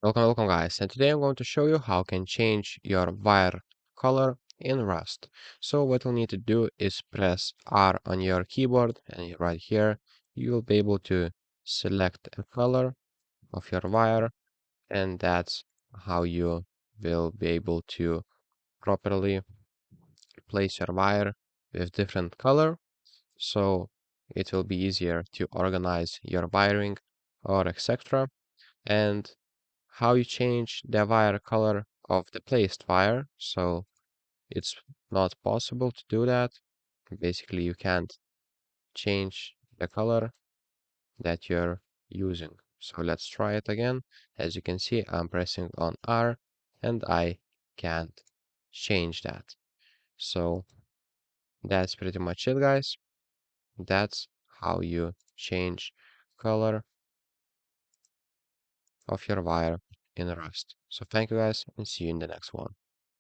Welcome guys, and today I'm going to show you how you can change your wire color in Rust. So what you'll need to do is press R on your keyboard, and right here you will be able to select a color of your wire, and that's how you will be able to properly place your wire with different color, so it will be easier to organize your wiring or etc. And how you change the wire color of the placed wire. So it's not possible to do that. Basically, you can't change the color that you're using. So let's try it again. As you can see, I'm pressing on R and I can't change that. So that's pretty much it, guys. That's how you change color of your wire in Rust. So thank you guys and see you in the next one.